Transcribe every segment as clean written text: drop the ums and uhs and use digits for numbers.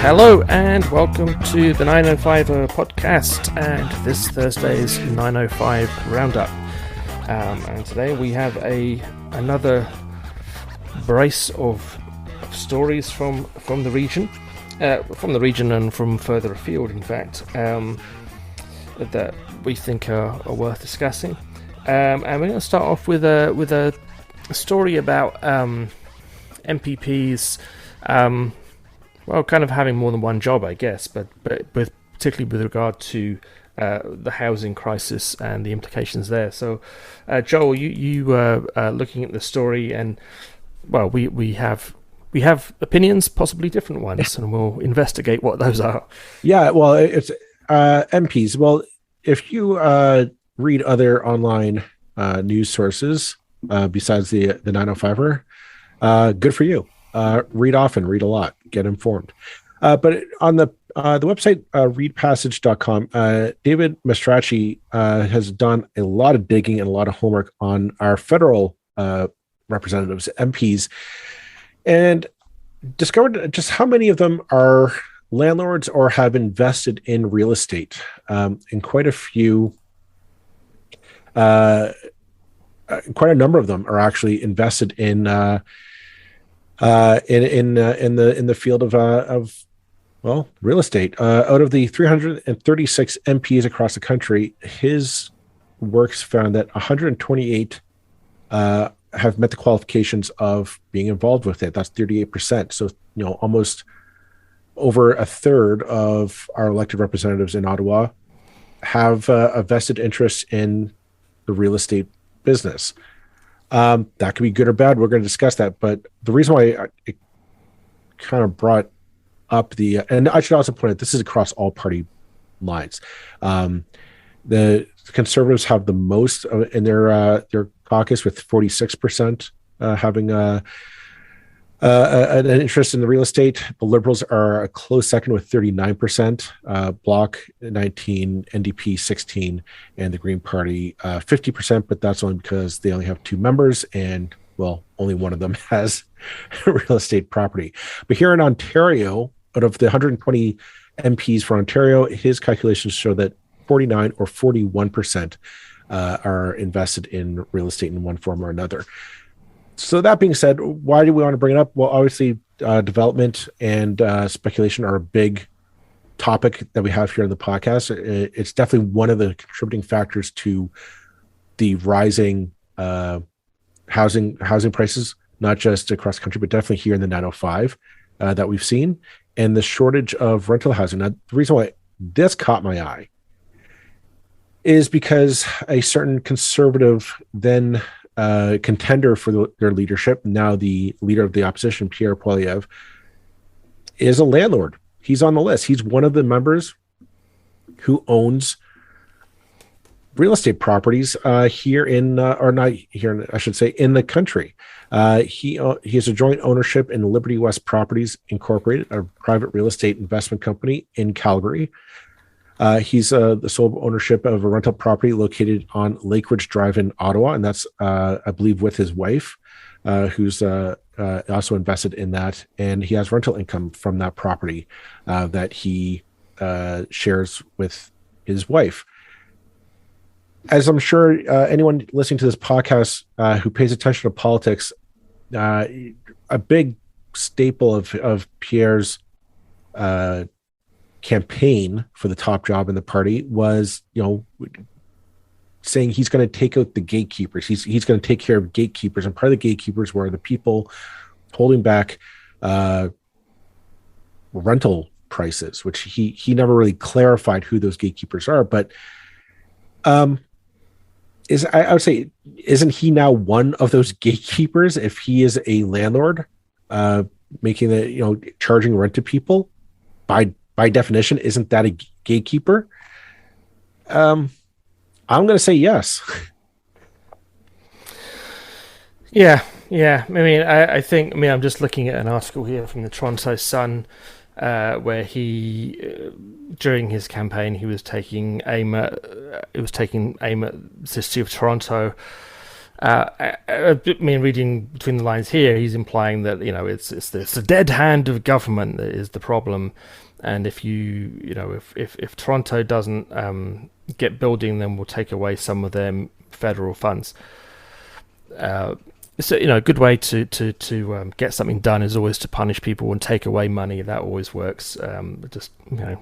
Hello and welcome to the 905 podcast and this Thursday's 905 Roundup. And today we have another brace of stories from the region and from further afield, in fact, that we think are worth discussing. And we're going to start off with a story about MPPs. Well, kind of having more than one job, I guess, but particularly with regard to the housing crisis and the implications there. So, Joel, you were looking at the story, and well, we have opinions, possibly different ones, and we'll investigate what those are. Yeah, well, it's MPs. Well, if you read other online news sources besides the 905er, good for you. Read often, read a lot, get informed. But on the website, readpassage.com, Davide Mastracci has done a lot of digging and a lot of homework on our federal representatives, MPs, and discovered just how many of them are landlords or have invested in real estate. And quite a few, quite a number of them are actually invested in the field of real estate. Out of the 336 MPs across the country, his works found that 128 have met the qualifications of being involved with it. That's 38%. So almost over a third of our elected representatives in Ottawa have a vested interest in the real estate business. That could be good or bad. We're going to discuss that. But the reason why it kind of brought up and I should also point out, this is across all party lines. The Conservatives have the most in their caucus, with 46% having an interest in the real estate. The Liberals are a close second with 39%, Bloc 19%, NDP 16%, and the Green Party 50%, but that's only because they only have two members and, well, only one of them has real estate property. But here in Ontario, out of the 120 MPs for Ontario, his calculations show that 49 or 41% are invested in real estate in one form or another. So that being said, why do we want to bring it up? Well, obviously, development and speculation are a big topic that we have here on the podcast. It's definitely one of the contributing factors to the rising housing prices, not just across the country, but definitely here in the 905 that we've seen, and the shortage of rental housing. Now, the reason why this caught my eye is because a certain conservative then contender for their leadership, now the leader of the opposition, Pierre Poilievre, is a landlord. He's on the list. He's one of the members who owns real estate properties here in, or not here, I should say, in the country. He has a joint ownership in Liberty West Properties Incorporated, a private real estate investment company in Calgary. He's the sole ownership of a rental property located on Lake Ridge Drive in Ottawa, and that's, I believe, with his wife, who's also invested in that, and he has rental income from that property that he shares with his wife. As I'm sure anyone listening to this podcast who pays attention to politics, a big staple of Pierre's campaign for the top job in the party was, saying he's going to take out the gatekeepers. He's going to take care of gatekeepers, and part of the gatekeepers were the people holding back rental prices, which he never really clarified who those gatekeepers are. But I would say, isn't he now one of those gatekeepers if he is a landlord, making charging rent to people? By definition, isn't that a gatekeeper? I'm going to say yes. Yeah. I think I'm just looking at an article here from the Toronto Sun, where he, during his campaign, he was taking aim at the city of Toronto, I mean, reading between the lines here, he's implying that it's the dead hand of government that is the problem, and if if Toronto doesn't get building, then we'll take away some of their federal funds. So a good way to get something done is always to punish people and take away money. That always works, just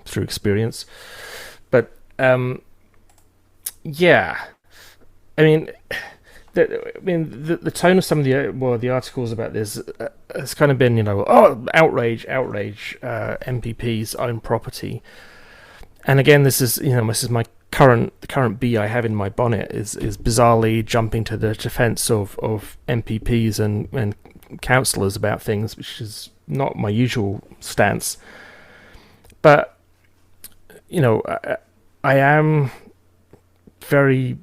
through experience. But yeah, I mean. The tone of some of the articles about this has kind of been, outrage, MPPs own property, and again, this is my current bee I have in my bonnet is bizarrely jumping to the defence of MPPs and councillors about things, which is not my usual stance, but I am very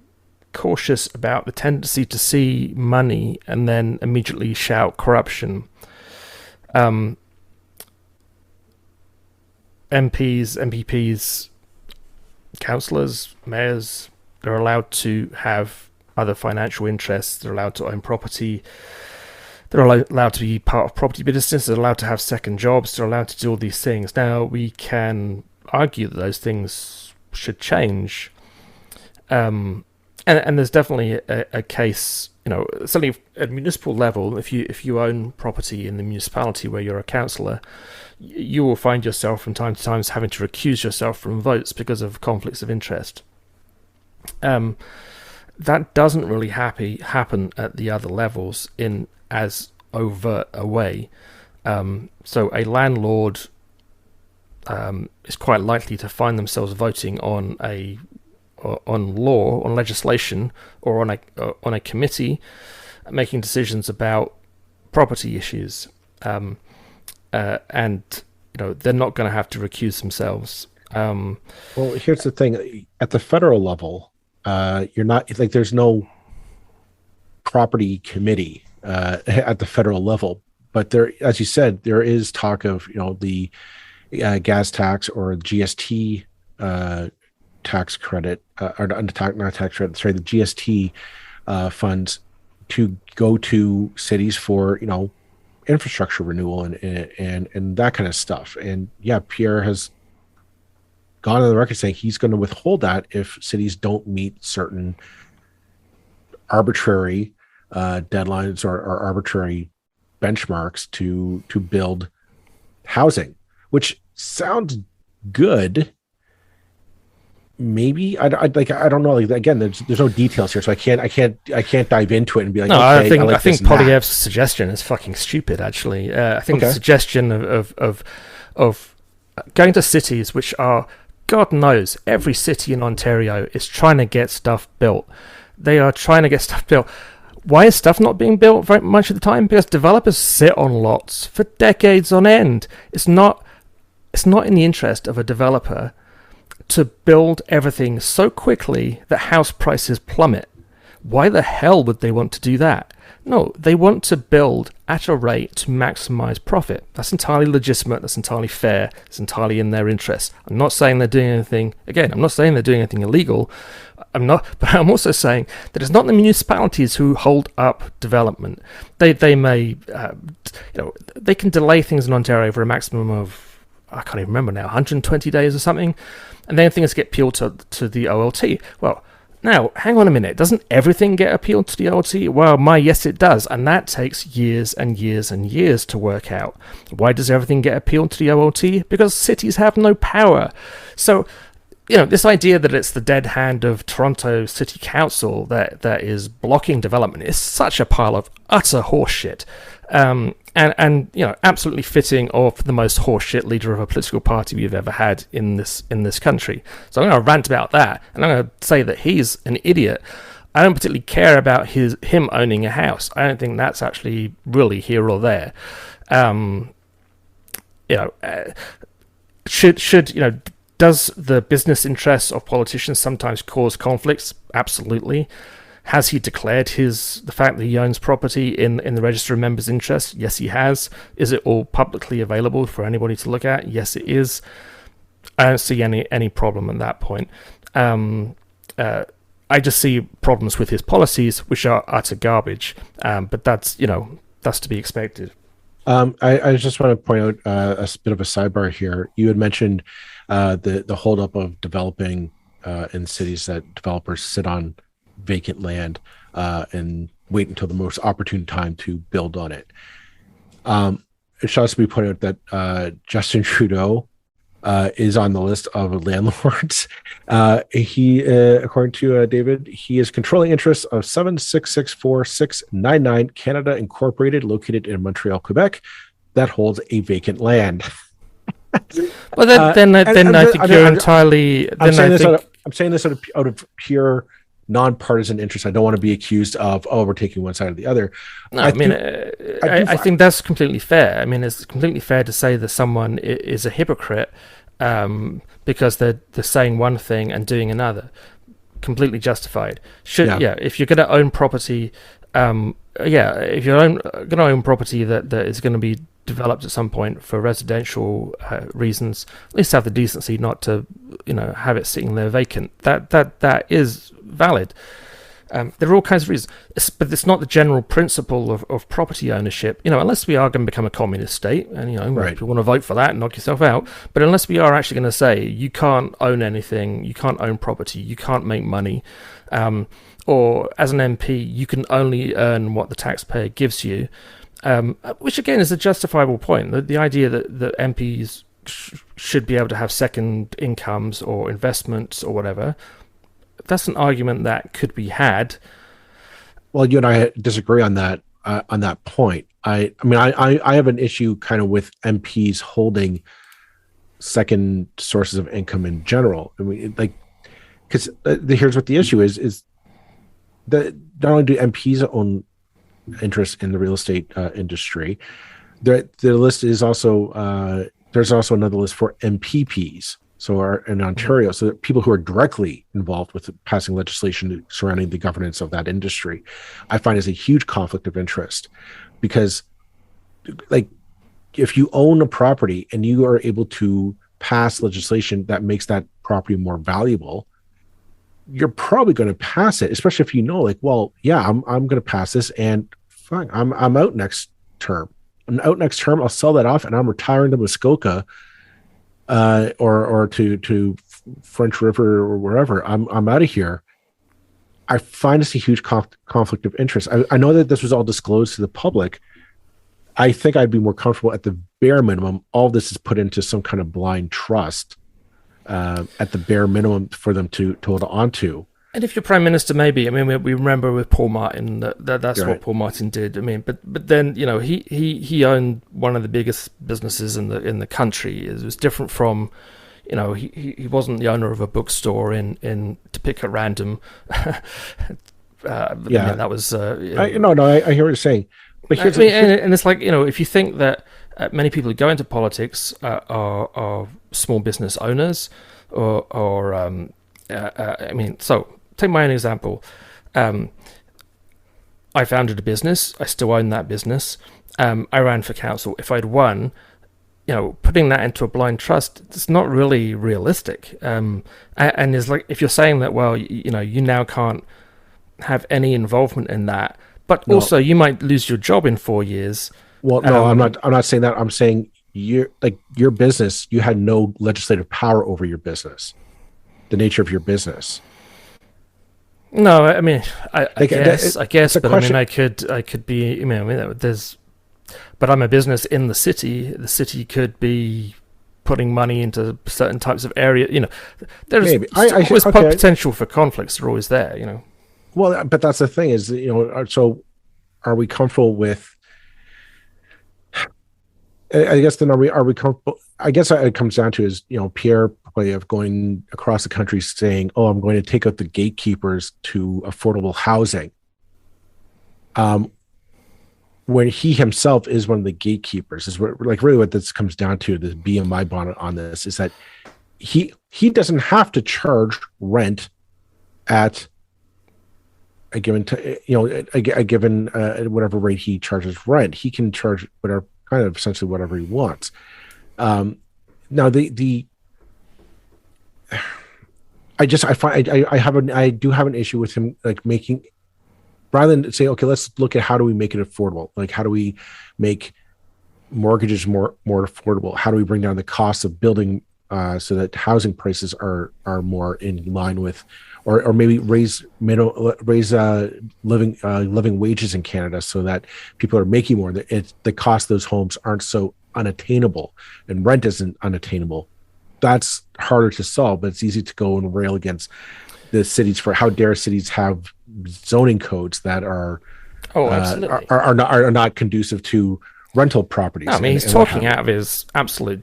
cautious about the tendency to see money and then immediately shout corruption. MPPs, councillors, mayors, they're allowed to have other financial interests, they're allowed to own property, they're allowed to be part of property business, they're allowed to have second jobs, they're allowed to do all these things. Now, we can argue that those things should change. And there's definitely a case, certainly at municipal level, if you own property in the municipality where you're a councillor, you will find yourself from time to time having to recuse yourself from votes because of conflicts of interest. That doesn't really happen at the other levels in as overt a way. So a landlord is quite likely to find themselves voting on law, on legislation, or on a committee, making decisions about property issues, and they're not going to have to recuse themselves. Well, here's the thing: at the federal level, you're not there's no property committee at the federal level, but there, as you said, there is talk of the gas tax or GST. Tax credit or not tax credit, sorry, the GST funds to go to cities for infrastructure renewal and that kind of stuff. And yeah, Pierre has gone on the record saying he's going to withhold that if cities don't meet certain arbitrary deadlines or arbitrary benchmarks to build housing, which sounds good. Maybe I don't know. Again, there's no details here, so I can't dive into it and be like. No, okay, I think Poilievre's suggestion is fucking stupid. Actually, I think the suggestion of going to cities which are, God knows, every city in Ontario is trying to get stuff built. They are trying to get stuff built. Why is stuff not being built very much of the time? Because developers sit on lots for decades on end. It's not in the interest of a developer to build everything so quickly that house prices plummet. Why the hell would they want to do that? No, they want to build at a rate to maximize profit. That's entirely legitimate, that's entirely fair, it's entirely in their interest. I'm not saying they're doing anything, again, I'm not saying they're doing anything illegal, but I'm also saying that it's not the municipalities who hold up development. They may, they can delay things in Ontario for a maximum of, I can't even remember now, 120 days or something, and then things get appealed to the OLT. Well, now, hang on a minute. Doesn't everything get appealed to the OLT? Well, yes, it does. And that takes years and years and years to work out. Why does everything get appealed to the OLT? Because cities have no power. So, this idea that it's the dead hand of Toronto City Council that is blocking development is such a pile of utter horseshit. And absolutely fitting of the most horseshit leader of a political party we've ever had in this country. So I'm going to rant about that, and I'm going to say that he's an idiot. I don't particularly care about him owning a house. I don't think that's actually really here or there. Does the business interests of politicians sometimes cause conflicts? Absolutely. Has he declared the fact that he owns property in the Register of Members' Interest? Yes, he has. Is it all publicly available for anybody to look at? Yes, it is. I don't see any problem at that point. I just see problems with his policies, which are utter garbage. But that's to be expected. I just want to point out a bit of a sidebar here. You had mentioned the holdup of developing in cities, that developers sit on vacant land and wait until the most opportune time to build on it. It should also be pointed out that Justin Trudeau is on the list of landlords. He, according to David, he is controlling interests of 7664699 Canada Incorporated, located in Montreal, Quebec, that holds a vacant land. Well, then I think you're entirely. I'm saying this out of pure nonpartisan interest. I don't want to be accused of, we're taking one side or the other. No, I think that's completely fair. I mean, it's completely fair to say that someone is a hypocrite because they're saying one thing and doing another. Completely justified. If you're going to own property, if you're going to own property that is going to be developed at some point for residential reasons, at least have the decency not to have it sitting there vacant. That is valid. There are all kinds of reasons, but it's not the general principle of property ownership, unless we are going to become a communist state, and right. If you want to vote for that, knock yourself out. But unless we are actually going to say you can't own anything, you can't own property, you can't make money, or as an MP you can only earn what the taxpayer gives you, which again is a justifiable point. The idea that MPs should be able to have second incomes or investments or whatever, that's an argument that could be had. Well, you and I disagree on that point. I have an issue kind of with MPs holding second sources of income in general. I mean, because here's what the issue is that not only do MPs own interest in the real estate industry, the list is also there's also another list for MPPs. So in Ontario, so people who are directly involved with passing legislation surrounding the governance of that industry, I find is a huge conflict of interest, because if you own a property and you are able to pass legislation that makes that property more valuable, you're probably going to pass it, especially if I'm going to pass this, and fine, I'm out next term. I'll sell that off and I'm retiring to Muskoka. Or to French River or wherever. I'm out of here. I find this a huge conflict of interest. I know that this was all disclosed to the public. I think I'd be more comfortable at the bare minimum. All this is put into some kind of blind trust at the bare minimum for them to hold on to. And if you're Prime Minister, maybe. I mean, we remember with Paul Martin that's right. What Paul Martin did. I mean, but then he owned one of the biggest businesses in the country. It was different from, he wasn't the owner of a bookstore in to pick at random. That was. I hear what you're saying. But and it's like, if you think that many people who go into politics are small business owners, or so. Take my own example. I founded a business. I still own that business. I ran for council. If I'd won, putting that into a blind trust, it's not really realistic. And it's like, if you're saying that, well, you now can't have any involvement in that, but also you might lose your job in 4 years. Well, no, I'm not saying that. I'm saying your business, you had no legislative power over your business, the nature of your business. No, I mean, I guess, but question. I could be, but I'm a business in the city. The city could be putting money into certain types of area. There's always potential for conflicts. They're always there. Well, but that's the thing is, so are we comfortable with? I guess then are we comfortable? I guess it comes down to is Pierre Poilievre going across the country saying, "Oh, I'm going to take out the gatekeepers to affordable housing," when he himself is one of the gatekeepers. Is really what this comes down to. The BMI bonnet on this is that he doesn't have to charge rent at a given whatever rate he charges rent. He can charge whatever. Kind of essentially whatever he wants. Now, I do have an issue with him, like, making, rather than say, okay, let's look at how do we make it affordable? Like, how do we make mortgages more affordable? How do we bring down the cost of building so that housing prices are more in line with, or maybe raise living wages in Canada so that people are making more. The cost of those homes aren't so unattainable, and rent isn't unattainable. That's harder to solve, but it's easy to go and rail against the cities for how dare cities have zoning codes that are not conducive to rental properties. No, I mean, he's talking out of his absolute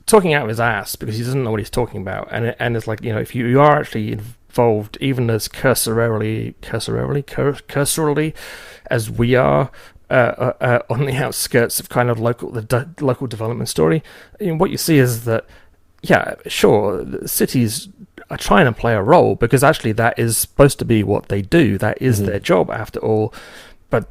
talking out of his ass because he doesn't know what he's talking about, and it's like, if you are actually involved, even as cursorily as we are on the outskirts of kind of local development story, what you see is that, yeah, sure, the cities are trying to play a role because actually that is supposed to be what they do. That is their job after all. But,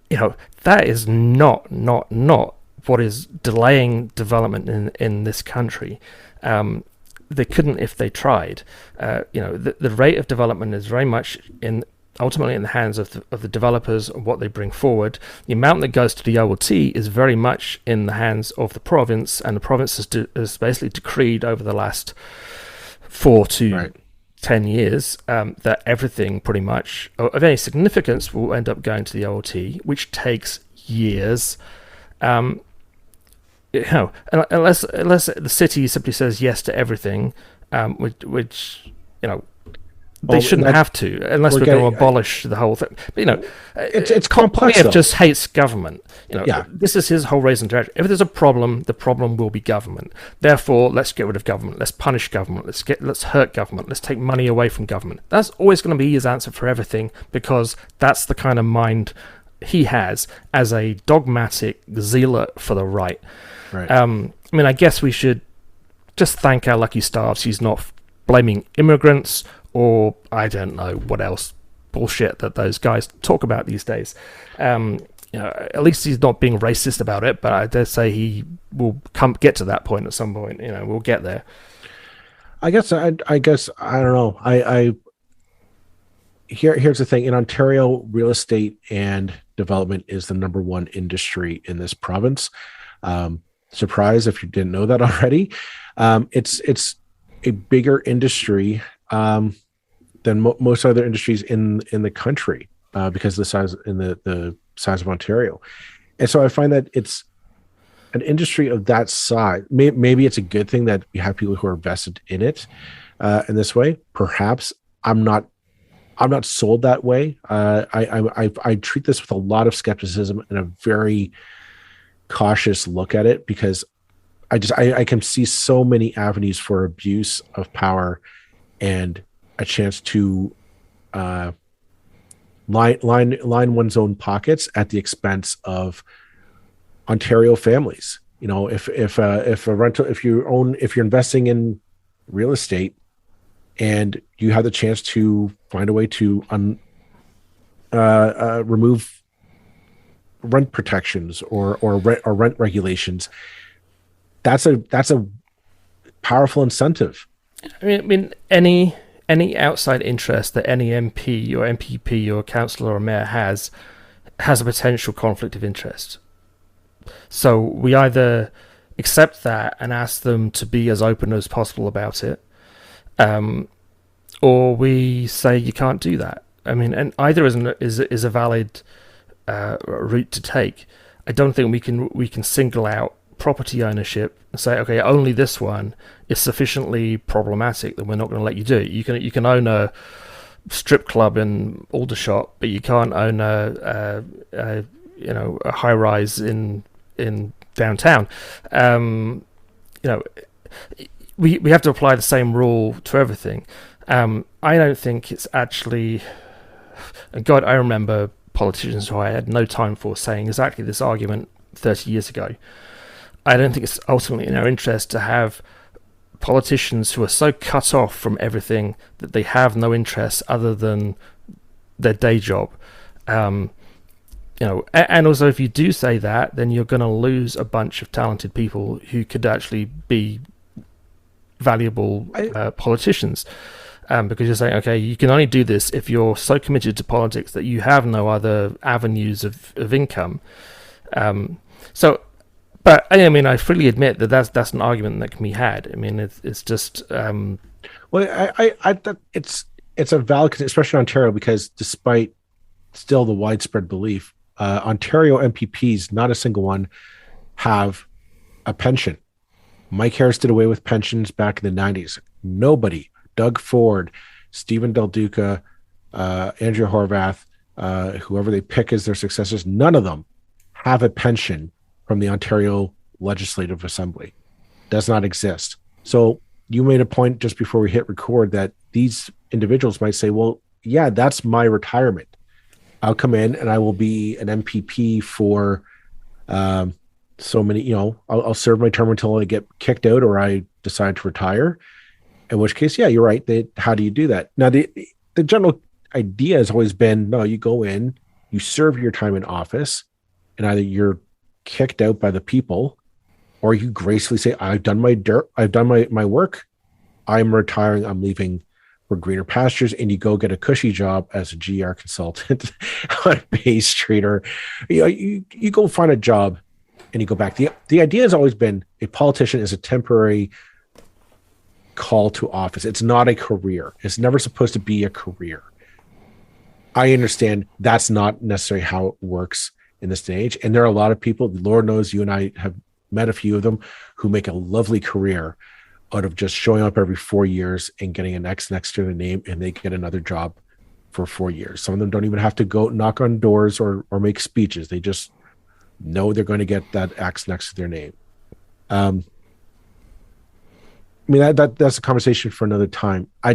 that is not what is delaying development in this country. They couldn't if they tried. The rate of development is very much ultimately in the hands of the developers and what they bring forward. The amount that goes to the OLT is very much in the hands of the province, and the province has basically decreed over the last 4 to 10 years that everything pretty much of any significance will end up going to the OLT, which takes years. Unless the city simply says yes to everything, which they shouldn't have to, unless we're going to abolish the whole thing. But, it's complex. Poilievre just hates government. This is his whole reason to. If there's a problem, the problem will be government. Therefore, let's get rid of government. Let's punish government. Let's hurt government. Let's take money away from government. That's always going to be his answer for everything, because that's the kind of mind he has as a dogmatic zealot for the right. Right. I guess we should just thank our lucky stars he's not blaming immigrants or I don't know what else bullshit that those guys talk about these days. At least he's not being racist about it, but I dare say he will get to that point at some point. We'll get there. I guess I don't know. Here's the thing. In Ontario, real estate and development is the number one industry in this province. Surprise if you didn't know that already. It's a bigger industry than most other industries in the country because of the size the size of Ontario. And so I find that it's an industry of that size. Maybe it's a good thing that we have people who are vested in it in this way. Perhaps I'm not sold that way. I treat this with a lot of skepticism and a very cautious look at it, because I can see so many avenues for abuse of power and a chance to line one's own pockets at the expense of Ontario families. If you're investing in real estate and you have the chance to find a way to remove rent protections or rent regulations, that's a powerful incentive. I mean, any outside interest that any MP or MPP or councillor or mayor has a potential conflict of interest. So we either accept that and ask them to be as open as possible about it, or we say you can't do that. I mean, and either is a valid route to take. I don't think we can single out property ownership and say, okay, only this one is sufficiently problematic that we're not going to let you do it. You can own a strip club in Aldershot, but you can't own a high rise in downtown. We have to apply the same rule to everything. I don't think it's actually. And God, I remember politicians who I had no time for saying exactly this argument 30 years ago. I don't think it's ultimately in our interest to have politicians who are so cut off from everything that they have no interest other than their day job. And also if you do say that, then you're going to lose a bunch of talented people who could actually be valuable politicians. because you're saying, okay, you can only do this if you're so committed to politics that you have no other avenues of income. But I mean, I freely admit that that's an argument that can be had. I mean, it's just. Well, it's a valid, especially in Ontario, because despite still the widespread belief, Ontario MPPs, not a single one, have a pension. Mike Harris did away with pensions back in the 90s. Nobody, Doug Ford, Stephen Del Duca, Andrea Horvath, whoever they pick as their successors, none of them have a pension from the Ontario Legislative Assembly. Does not exist. So you made a point just before we hit record that these individuals might say, well, yeah, that's my retirement. I'll come in and I will be an MPP for so many, I'll serve my term until I get kicked out or I decide to retire. In which case, yeah, you're right. How do you do that? Now, the general idea has always been, no, you go in, you serve your time in office, and either you're kicked out by the people or you gracefully say, I've done my work, I'm retiring, I'm leaving for greener pastures, and you go get a cushy job as a GR consultant on Bay Street, or you go find a job and you go back. The idea has always been a politician is a temporary call to office. It's not a career. It's never supposed to be a career. I understand that's not necessarily how it works in this stage. And there are a lot of people, Lord knows you and I have met a few of them, who make a lovely career out of just showing up every 4 years and getting an X next to their name, and they get another job for 4 years. Some of them don't even have to go knock on doors or make speeches. They just know they're going to get that X next to their name. I mean, that's a conversation for another time. I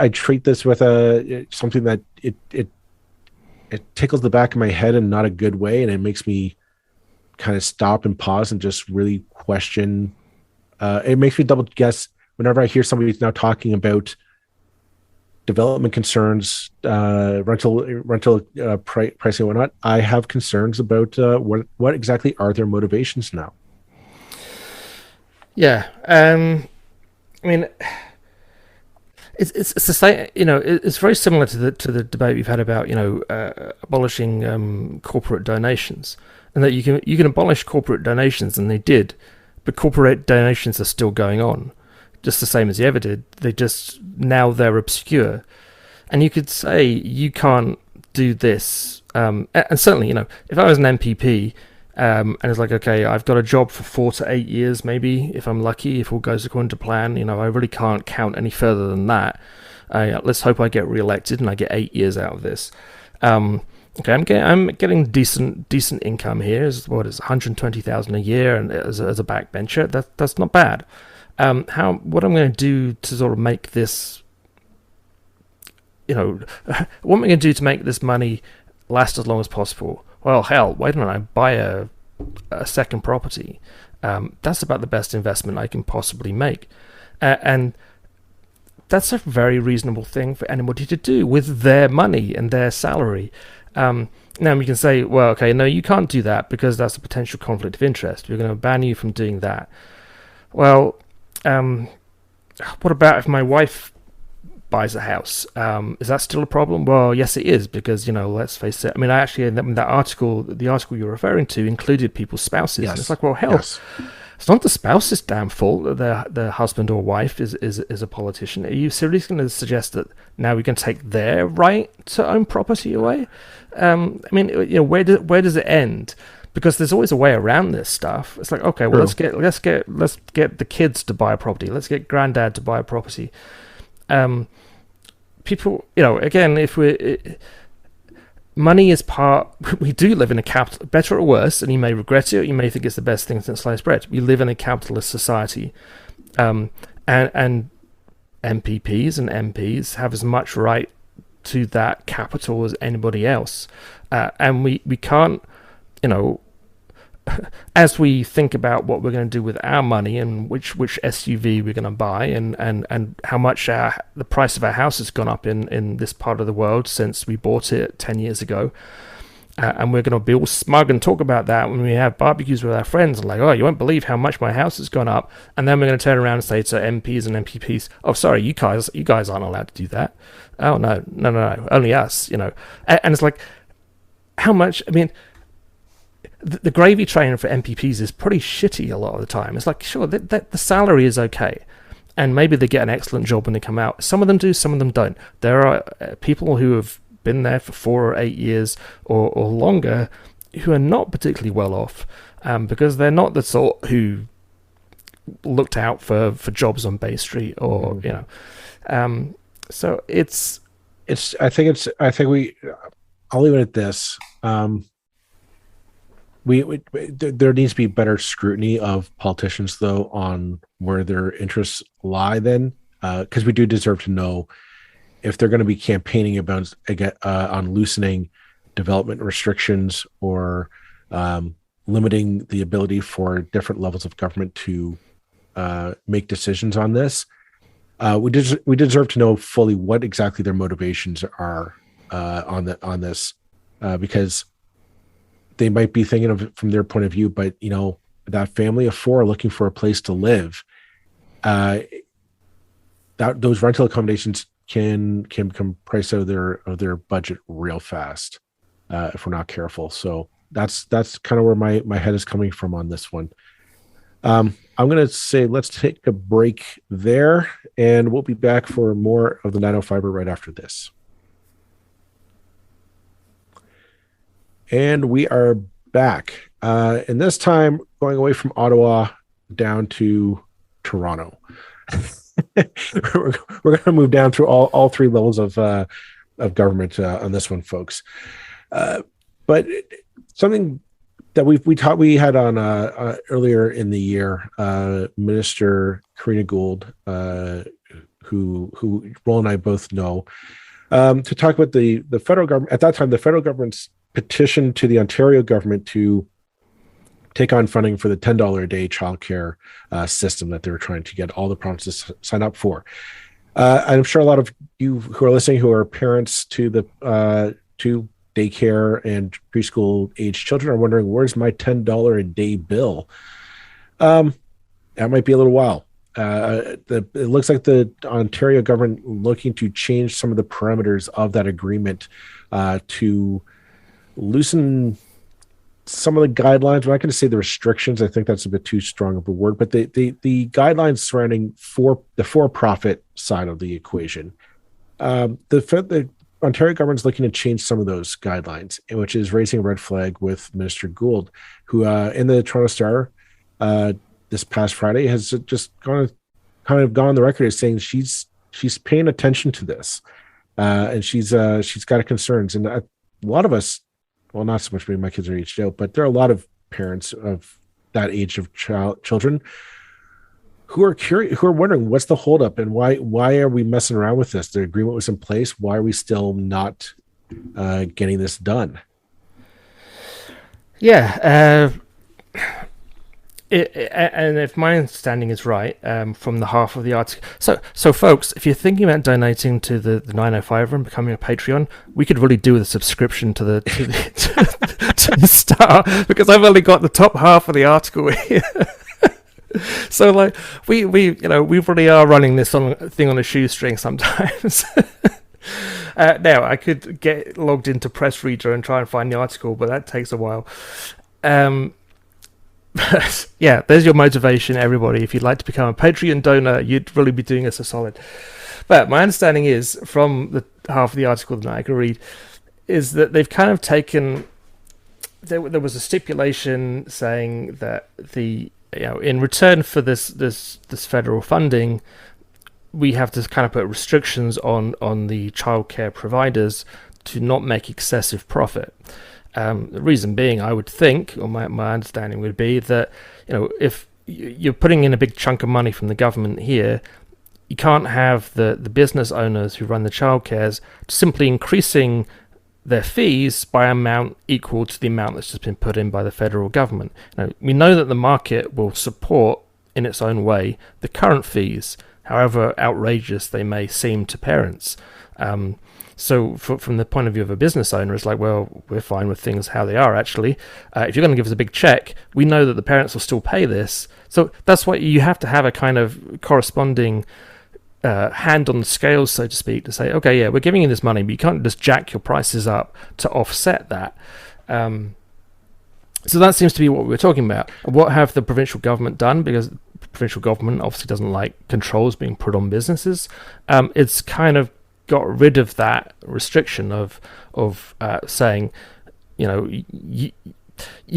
treat this with something that it tickles the back of my head in not a good way, and it makes me kind of stop and pause and just really question. It makes me double guess whenever I hear somebody who's now talking about development concerns, rental pricing and whatnot. I have concerns about what exactly are their motivations now. Yeah, I mean, it's the same. It's very similar to the debate we've had about abolishing corporate donations, and that you can abolish corporate donations, and they did, but corporate donations are still going on, just the same as you ever did. Now they're obscure, and you could say you can't do this. And certainly, if I was an MPP. And it's like, okay, I've got a job for 4 to 8 years, maybe, if I'm lucky, if all goes according to plan. I really can't count any further than that. Let's hope I get re-elected and I get 8 years out of this. Okay, I'm getting decent income here. Is $120,000 a year, and as a backbencher, that's not bad. What I'm going to do to sort of make this, what am I going to do to make this money last as long as possible? Well, hell, why don't I buy a second property? That's about the best investment I can possibly make. And that's a very reasonable thing for anybody to do with their money and their salary. Now, we can say, well, okay, no, you can't do that because that's a potential conflict of interest. We're going to ban you from doing that. Well, what about if my wife buys a house? Is that still a problem? Well, yes, it is, because let's face it. I mean, the article you're referring to included people's spouses. Yes. And it's like, well, hell, Yes. It's not the spouse's damn fault that their husband or wife is a politician. Are you seriously going to suggest that now we can take their right to own property away? I mean, where does it end? Because there's always a way around this stuff. It's like, okay, well, let's get the kids to buy a property. Let's get granddad to buy a property. People, again, money is we do live in a capital, better or worse, and you may regret it, or you may think it's the best thing since sliced bread. We live in a capitalist society, and MPPs and MPs have as much right to that capital as anybody else, and we can't, as we think about what we're going to do with our money and which SUV we're going to buy and how much the price of our house has gone up in this part of the world since we bought it 10 years ago, and we're going to be all smug and talk about that when we have barbecues with our friends, and like, oh, you won't believe how much my house has gone up. And then we're going to turn around and say to MPs and MPPs, oh, sorry, you guys aren't allowed to do that. Oh, no, only us, And it's like, how much, I mean, the gravy train for MPPs is pretty shitty a lot of the time. It's like, sure, the salary is okay, and maybe they get an excellent job when they come out. Some of them do, some of them don't. There are people who have been there for 4 or 8 years or longer who are not particularly well off, because they're not the sort who looked out for jobs on Bay Street or so I think I'll leave it at this. There needs to be better scrutiny of politicians, though, on where their interests lie. Then, because we do deserve to know if they're going to be campaigning about on loosening development restrictions or limiting the ability for different levels of government to make decisions on this. We deserve to know fully what exactly their motivations are on this, because they might be thinking of it from their point of view, but that family of 4 looking for a place to live, those rental accommodations can become priced out of their budget real fast if we're not careful. So that's kind of where my head is coming from on this one. I'm going to say let's take a break there, and we'll be back for more of the 905 right after this. And we are back. And this time going away from Ottawa down to Toronto. We're going to move down through all 3 levels of government on this one, folks. But something that we had on earlier in the year, Minister Karina Gould, who Roland and I both know, to talk about the federal government. At that time, the federal government's petition to the Ontario government to take on funding for the $10 a day childcare system that they were trying to get all the provinces to sign up for. I'm sure a lot of you who are listening who are parents to to daycare and preschool age children are wondering, where's my $10 a day bill? That might be a little while. It looks like the Ontario government looking to change some of the parameters of that agreement to loosen some of the guidelines. I'm not going to say the restrictions. I think that's a bit too strong of a word, but the guidelines surrounding the for-profit side of the equation. The Ontario government's looking to change some of those guidelines, which is raising a red flag with Minister Gould, who in the Toronto Star this past Friday has just kind of gone on the record as saying she's paying attention to this, and she's got concerns. And a lot of us, well, not so much because my kids are aged out, but there are a lot of parents of that age of children who are curious, who are wondering what's the holdup and why are we messing around with this? The agreement was in place. Why are we still not getting this done? Yeah. And if my understanding is right, from the half of the article, so folks, if you're thinking about donating to the 905 and becoming a Patreon, we could really do with a subscription to the to the Star, because I've only got the top half of the article here. So like we really are running this thing on a shoestring sometimes. Now I could get logged into Press Reader and try and find the article, but that takes a while. Yeah, there's your motivation, everybody. If you'd like to become a Patreon donor, you'd really be doing us a solid. But my understanding is, from the half of the article that I could read, is that they've kind of taken. There was a stipulation saying that in return for this federal funding, we have to kind of put restrictions on the childcare providers to not make excessive profit. The reason being, I would think, or my understanding would be that, if you're putting in a big chunk of money from the government here, you can't have the business owners who run the childcares simply increasing their fees by amount equal to the amount that's just been put in by the federal government. Now, we know that the market will support, in its own way, the current fees, however outrageous they may seem to parents. So from the point of view of a business owner, it's like, well, we're fine with things how they are, actually. If you're going to give us a big check, we know that the parents will still pay this. So that's why you have to have a kind of corresponding hand on the scales, so to speak, to say, okay, yeah, we're giving you this money, but you can't just jack your prices up to offset that. So that seems to be what we're talking about. What have the provincial government done? Because the provincial government obviously doesn't like controls being put on businesses. It's kind of got rid of that restriction of saying, you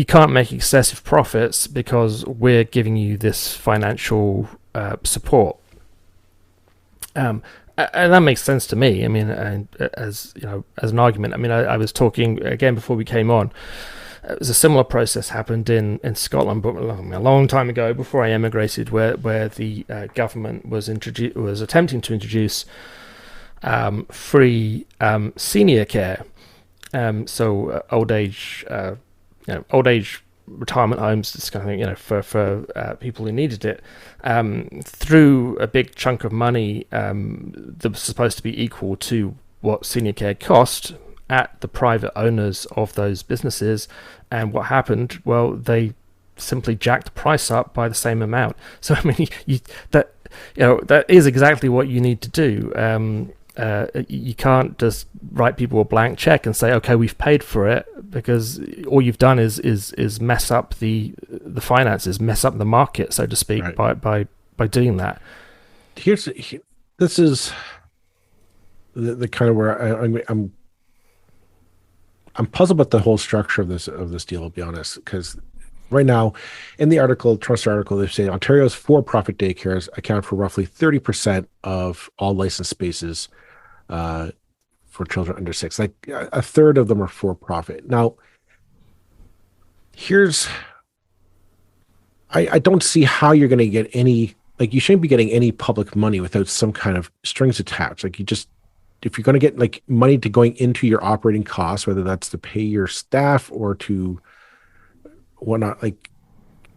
can't make excessive profits because we're giving you this financial support. And that makes sense to me. I mean, as an argument. I mean, I was talking again before we came on. It was a similar process happened in Scotland, but a long time ago, before I emigrated, where the government was attempting to introduce free senior care, so old age retirement homes, this kind of thing, for people who needed it, through a big chunk of money that was supposed to be equal to what senior care cost at the private owners of those businesses. And what happened? Well, they simply jacked the price up by the same amount. So I mean, that is exactly what you need to do. You can't just write people a blank check and say, okay, we've paid for it, because all you've done is mess up the finances, mess up the market, so to speak, right, by doing that. This is the kind of where I'm puzzled about the whole structure of this deal, I'll be honest, because right now in the article, Trust article, they say Ontario's for-profit daycares account for roughly 30% of all licensed spaces for children under 6. Like a third of them are for-profit. Now, I don't see how you're going to get any, like, you shouldn't be getting any public money without some kind of strings attached. Like, if you're going to get like money to going into your operating costs, whether that's to pay your staff or to whatnot, like,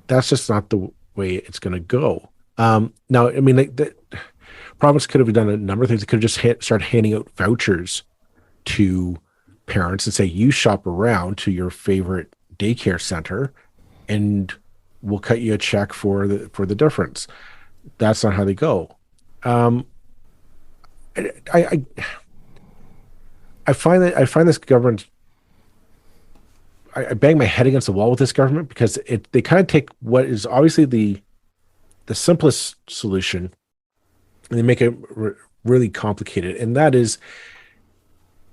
that's just not the way it's going to go. Now, I mean, the province could have done a number of things. It could have just start handing out vouchers to parents and say, you shop around to your favorite daycare center and we'll cut you a check for the difference. That's not how they go. I find this government, I bang my head against the wall with this government, because they kind of take what is obviously the simplest solution and they make it really complicated, and that is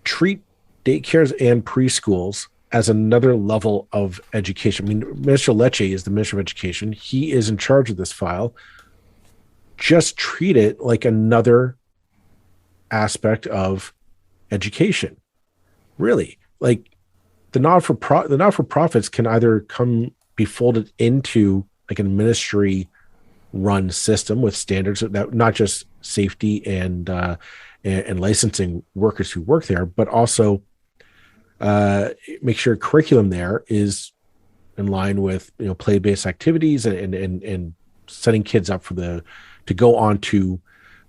treat daycares and preschools as another level of education. I mean, Minister Lecce is the Minister of Education. He is in charge of this file. Just treat it like another aspect of education. Really, like the not-for-profits can either be folded into like a ministry run system with standards that not just safety and licensing workers who work there, but also make sure curriculum there is in line with play-based activities and setting kids up to go on to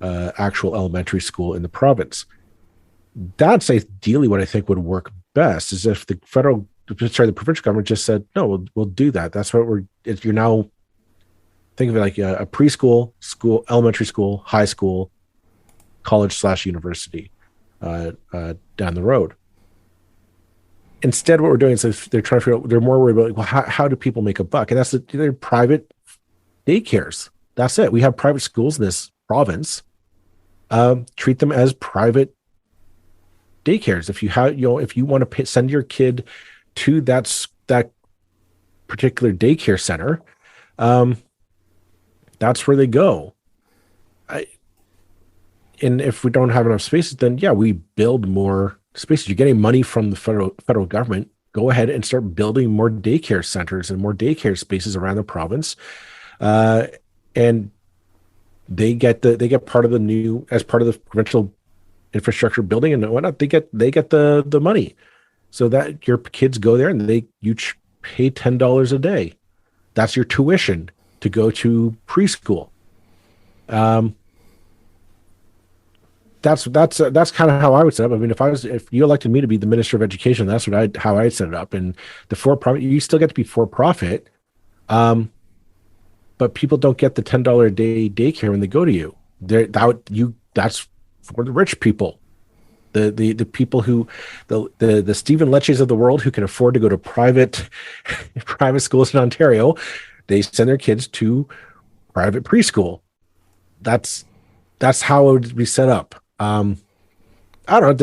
actual elementary school in the province. That's ideally what I think would work best, is if the provincial government just said, no, we'll do that. That's what you're now, think of it like a preschool, school, elementary school, high school, college/university down the road. Instead, what we're doing is they're trying to figure out, they're more worried about, well, how do people make a buck? And they're private daycares. That's it. We have private schools in this province. Treat them as private daycares. If you want to send your kid to that particular daycare center, that's where they go. And if we don't have enough spaces, then we build more spaces. You're getting money from the federal government. Go ahead and start building more daycare centers and more daycare spaces around the province, and they get part of as part of the provincial infrastructure building and whatnot. They get the money, so that your kids go there and you pay $10 a day. That's your tuition to go to preschool. that's kind of how I would set up. I mean, if you elected me to be the Minister of Education, that's how I'd set it up. And the for-profit, you still get to be for-profit, but people don't get the $10 a day daycare when they go to you. That's for the rich people, the people who the Stephen Leches of the world who can afford to go to private schools in Ontario. They send their kids to private preschool. That's how it would be set up. I don't know.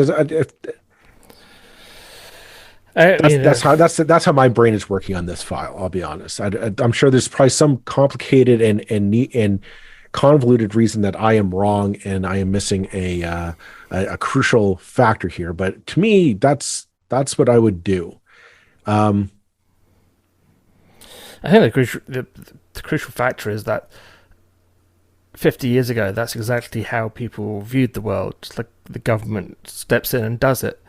That's how my brain is working on this file. I'll be honest. I'm sure there's probably some complicated and convoluted reason that I am wrong and I am missing a crucial factor here. But to me, that's what I would do. I think the crucial factor is that 50 years ago, that's exactly how people viewed the world. Just like the government steps in and does it,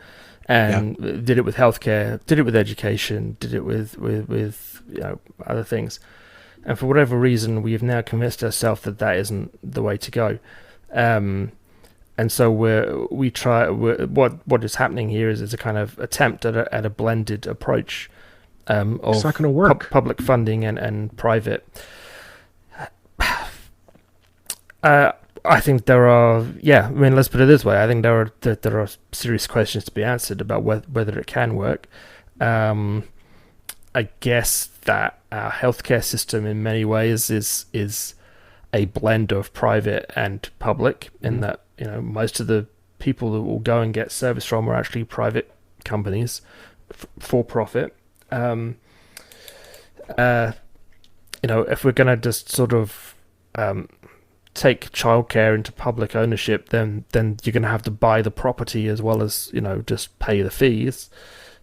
and did it with healthcare, did it with education, did it with other things. And for whatever reason, we have now convinced ourselves that isn't the way to go. And so what is happening here is a kind of attempt at a blended approach of it's not going to work. Public funding and private. I think there are, let's put it this way. I think there are serious questions to be answered about whether it can work. I guess that our healthcare system in many ways is a blend of private and public, in that, most of the people that will go and get service from are actually private companies for profit. If we're going to just sort of take childcare into public ownership, then you're going to have to buy the property as well as just pay the fees.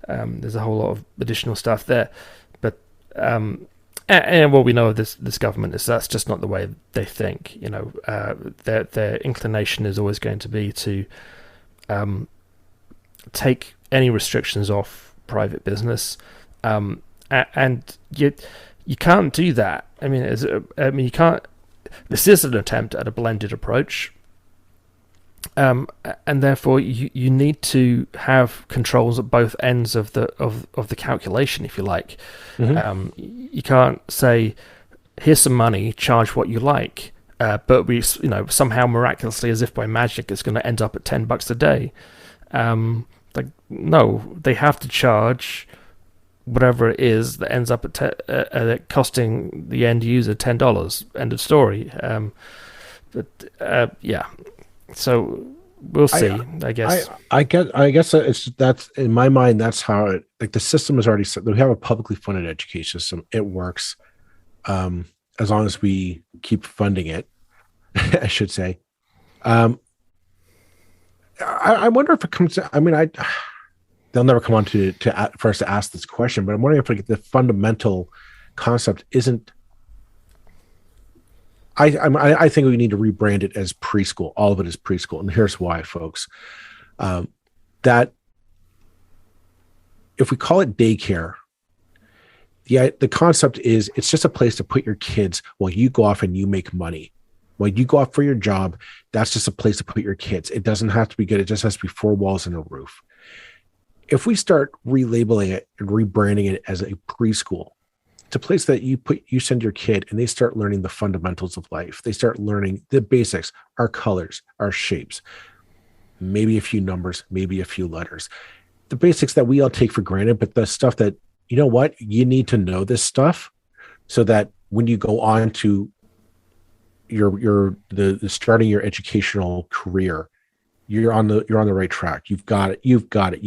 There's a whole lot of additional stuff there, but and what we know of this government is that's just not the way they think. Their inclination is always going to be to take any restrictions off private business, and you can't do that. You can't. This is an attempt at a blended approach, and therefore you need to have controls at both ends of the calculation, if you like. Mm-hmm. You can't say, "Here's some money, charge what you like," but we, somehow miraculously, as if by magic, it's going to end up at $10 a day. No, they have to charge whatever it is that ends up at costing the end user $10. End of story. So we'll see. I guess. I guess that's in my mind. That's how it. Like the system is already set. We have a publicly funded education system. It works, as long as we keep funding it. I should say. I wonder if it comes to. They'll never come on for us to ask this question, but I'm wondering if the fundamental concept isn't. I think we need to rebrand it as preschool. All of it is preschool, and here's why, folks. That if we call it daycare, the concept is it's just a place to put your kids while you go off and you make money. When you go off for your job, that's just a place to put your kids. It doesn't have to be good. It just has to be 4 walls and a roof. If we start relabeling it and rebranding it as a preschool, it's a place that you send your kid and they start learning the fundamentals of life. They start learning the basics, our colors, our shapes, maybe a few numbers, maybe a few letters, the basics that we all take for granted, but the stuff that, you need to know this stuff so that when you go on to the starting your educational career, you're on the right track. You've got it. You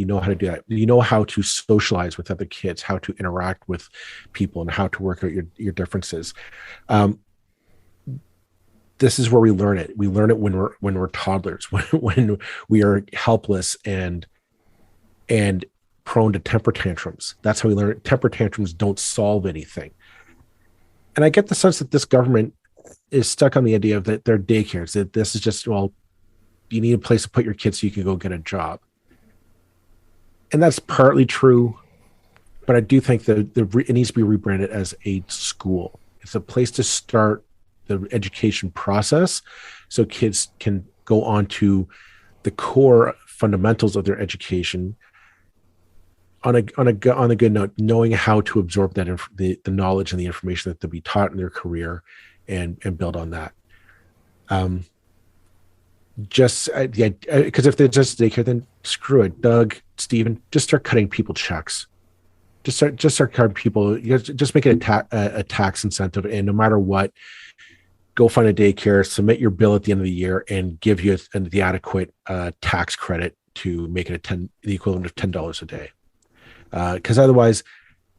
know how to do that. You know how to socialize with other kids, how to interact with people, and how to work out your differences. This is where we learn it. We learn it when we're toddlers, when we are helpless and prone to temper tantrums. That's how we learn it. Temper tantrums don't solve anything. And I get the sense that this government is stuck on the idea of that they're daycares. That this is just, you need a place to put your kids so you can go get a job. And that's partly true, but I do think that it needs to be rebranded as a school. It's a place to start the education process so kids can go on to the core fundamentals of their education on a good note, knowing how to absorb that the knowledge and the information that they'll be taught in their career, and build on that. Because if they're just daycare, then screw it. Doug, Stephen, just start cutting people checks. Just start cutting people. Just make it a tax incentive, and no matter what, go find a daycare, submit your bill at the end of the year, and give you the adequate tax credit to make it the equivalent of $10 a day. Because otherwise,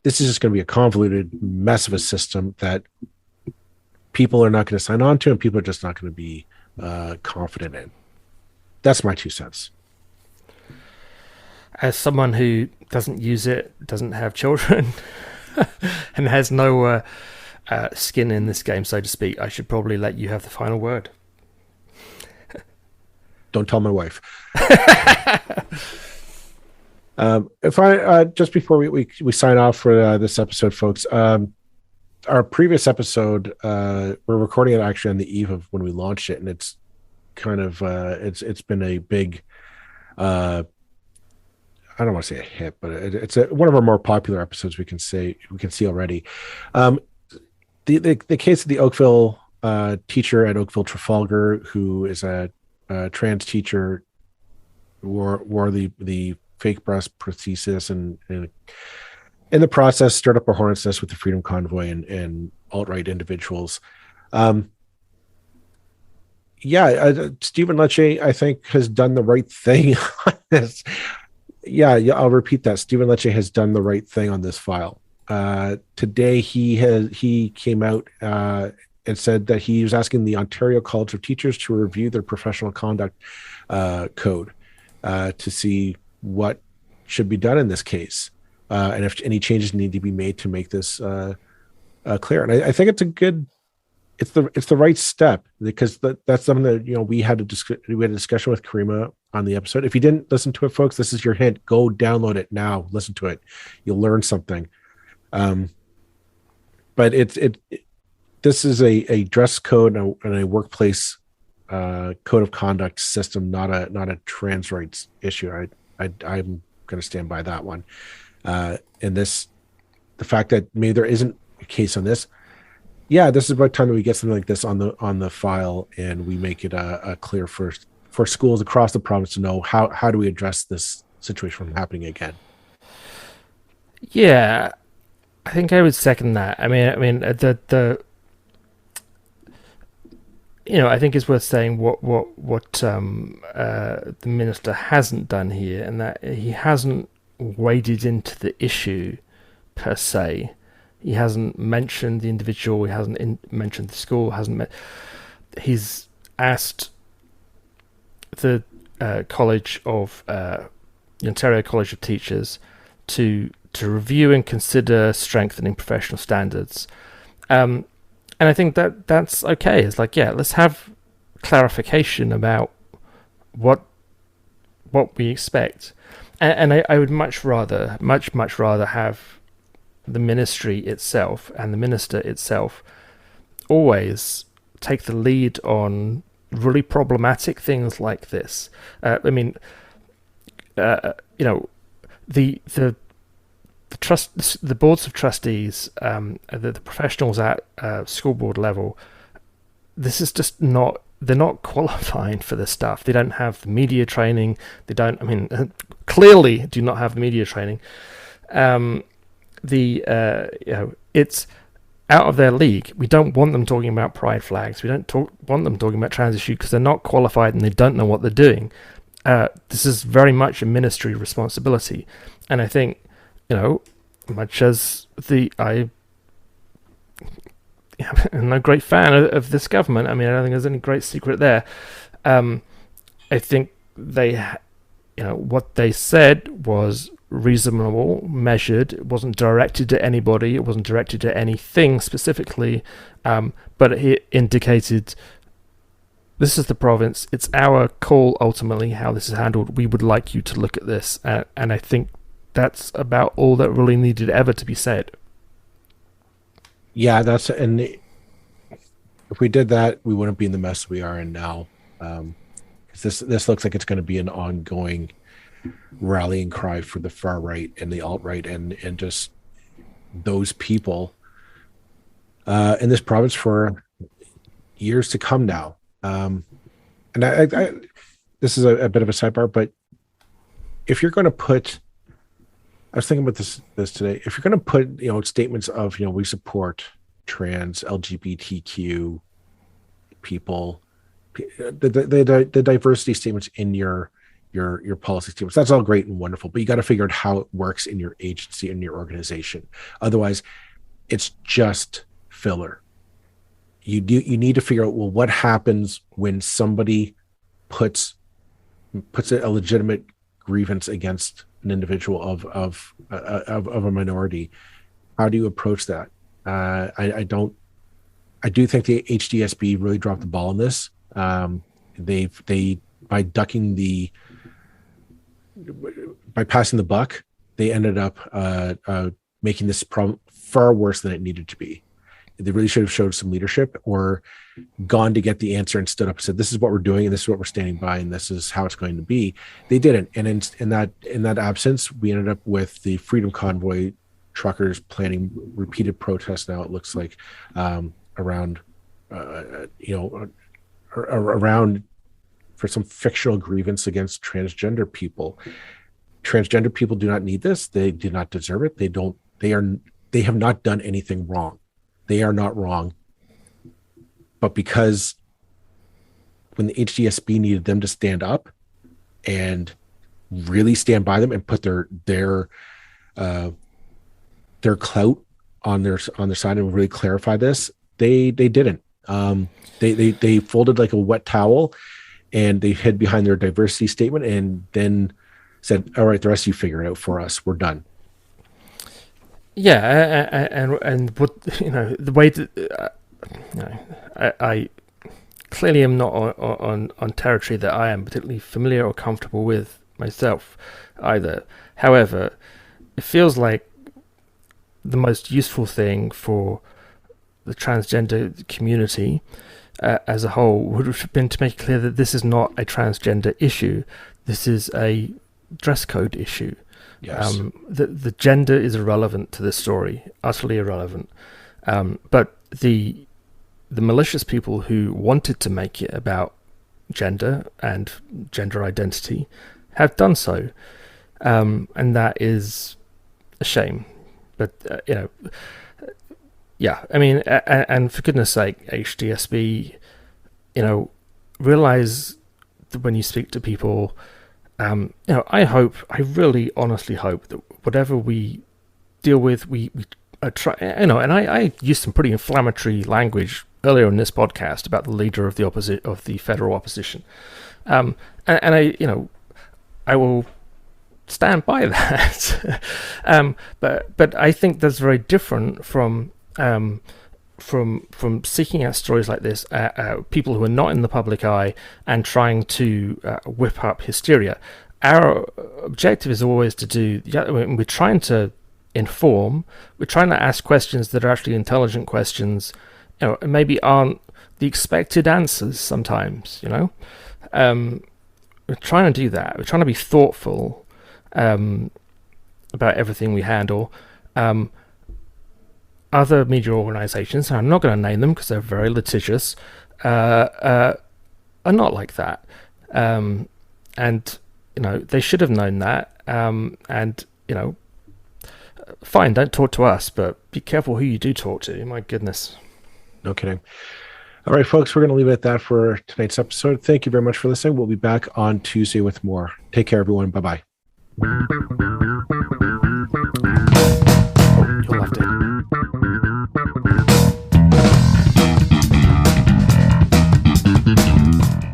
this is just going to be a convoluted mess of a system that people are not going to sign on to, and people are just not going to be confident in. That's my 2 cents. As someone who doesn't use it, doesn't have children, and has no skin in this game, so to speak, I should probably let you have the final word. Don't tell my wife. If I just before we sign off for this episode, folks, our previous episode, we're recording it actually on the eve of when we launched it, and it's kind of it's been a big I don't want to say a hit, but it's one of our more popular episodes. We can see already. The case of the Oakville teacher at Oakville Trafalgar, who is a trans teacher, wore the fake breast prosthesis, and in the process stirred up a hornet's nest with the Freedom Convoy and alt-right individuals. Stephen Lecce, I think, has done the right thing on this. Yeah, I'll repeat that. Stephen Lecce has done the right thing on this file. Today he came out and said that he was asking the Ontario College of Teachers to review their professional conduct code to see what should be done in this case, and if any changes need to be made to make this clear. And I think it's the right step, because that's something that we had a discussion with Karima on the episode. If you didn't listen to it, folks, this is your hint. Go download it now. Listen to it. You'll learn something. But this is a dress code and a workplace code of conduct system, not a trans rights issue. I'm going to stand by that one. And the fact that maybe there isn't a case on this. Yeah, this is about time that we get something like this on the file, and we make it a clear for schools across the province to know how do we address this situation from happening again. Yeah, I think I would second that. I mean, I think it's worth saying what the minister hasn't done here, and that he hasn't waded into the issue per se. He hasn't mentioned the individual. He hasn't mentioned the school. He's asked the College of the Ontario College of Teachers to review and consider strengthening professional standards, and I think that's okay. It's like, yeah, let's have clarification about what we expect, and I would much rather have the ministry itself and the minister itself always take the lead on really problematic things like this. The boards of trustees, the professionals at school board level, this is just not. They're not qualified for this stuff. They don't have the media training. Clearly do not have the media training. It's out of their league. We don't want them talking about pride flags. We don't want them talking about trans issues, because they're not qualified and they don't know what they're doing. This is very much a ministry responsibility, and I think much as I'm a great fan of this government. I mean, I don't think there's any great secret there. I think what they said was reasonable, measured. It wasn't directed to anybody. It wasn't directed to anything specifically, but it indicated this is the province. It's our call ultimately how this is handled. We would like you to look at this, and I think that's about all that really needed ever to be said. Yeah, and if we did that, we wouldn't be in the mess we are in now. This looks like it's going to be an ongoing rallying cry for the far right and the alt-right and just those people in this province for years to come now. And I this is a bit of a sidebar, but if you're going to put, I was thinking about this today, if you're going to put, statements of, we support trans, LGBTQ people, the diversity statements in your policy statements, that's all great and wonderful, but you got to figure out how it works in your agency and your organization. Otherwise, it's just filler. You need to figure out, well, what happens when somebody puts a legitimate grievance against an individual of a minority. How do you approach that? I do think the HDSB really dropped the ball on this. They by passing the buck, they ended up making this problem far worse than it needed to be. They really should have showed some leadership or gone to get the answer and stood up and said, this is what we're doing and this is what we're standing by and this is how it's going to be. They didn't. And in that absence, we ended up with the Freedom Convoy truckers planning repeated protests. Now it looks like around for some fictional grievance against transgender people. Transgender people do not need this. They do not deserve it. They have not done anything wrong. They are not wrong. But because when the HDSB needed them to stand up and really stand by them and put their clout on their side and really clarify this, they didn't. They folded like a wet towel and they hid behind their diversity statement and then said, all right, the rest of you figure it out for us. We're done. Yeah, and what the way that I clearly am not on territory that I am particularly familiar or comfortable with myself either. However, it feels like the most useful thing for the transgender community as a whole would have been to make it clear that this is not a transgender issue. This is a dress code issue. Yes. The gender is irrelevant to this story, utterly irrelevant. But the malicious people who wanted to make it about gender and gender identity have done so, and that is a shame. But yeah, I mean, and for goodness sake, HDSB, realize that when you speak to people. I really honestly hope that whatever we deal with, we try, and I used some pretty inflammatory language earlier in this podcast about the leader of the federal opposition. And I will stand by that. But I think that's very different from seeking out stories like this, people who are not in the public eye and trying to whip up hysteria. Our objective is always we're trying to inform, we're trying to ask questions that are actually intelligent questions, and maybe aren't the expected answers sometimes, We're trying to do that. We're trying to be thoughtful about everything we handle. Other media organizations, and I'm not going to name them because they're very litigious, are not like that. And, they should have known that. And, fine, don't talk to us, but be careful who you do talk to. My goodness. No kidding. All right, folks, we're going to leave it at that for tonight's episode. Thank you very much for listening. We'll be back on Tuesday with more. Take care, everyone. Bye-bye. You'll have to.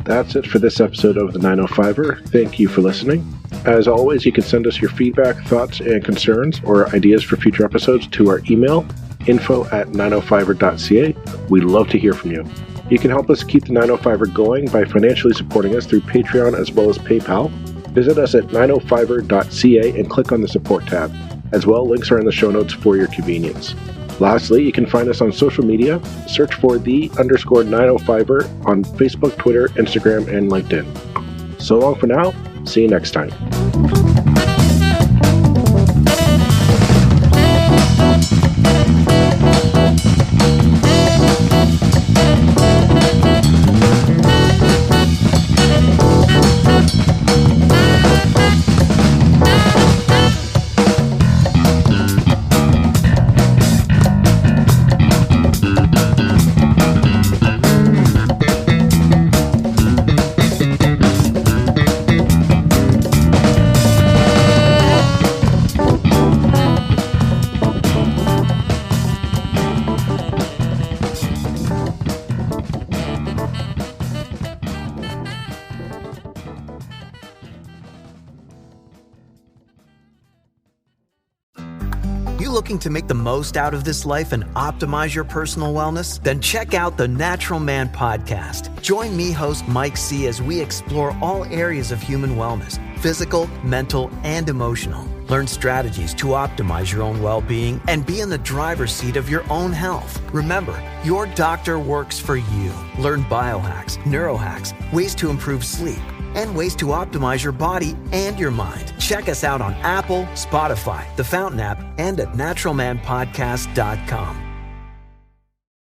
That's it for this episode of the 905er. Thank you for listening. As always, you can send us your feedback, thoughts, and concerns or ideas for future episodes to our email, info@905er.ca. We love to hear from you. You can help us keep the 905er going by financially supporting us through Patreon as well as PayPal. Visit us at 905er.ca and click on the support tab. As well, links are in the show notes for your convenience. Lastly, you can find us on social media. Search for _905er on Facebook, Twitter, Instagram, and LinkedIn. So long for now. See you next time. Looking to make the most out of this life and optimize your personal wellness? Then check out the Natural Man Podcast. Join me, host Mike C., as we explore all areas of human wellness, physical, mental, and emotional. Learn strategies to optimize your own well-being and be in the driver's seat of your own health. Remember, your doctor works for you. Learn biohacks, neurohacks, ways to improve sleep, and ways to optimize your body and your mind. Check us out on Apple, Spotify, the Fountain app, and at naturalmanpodcast.com.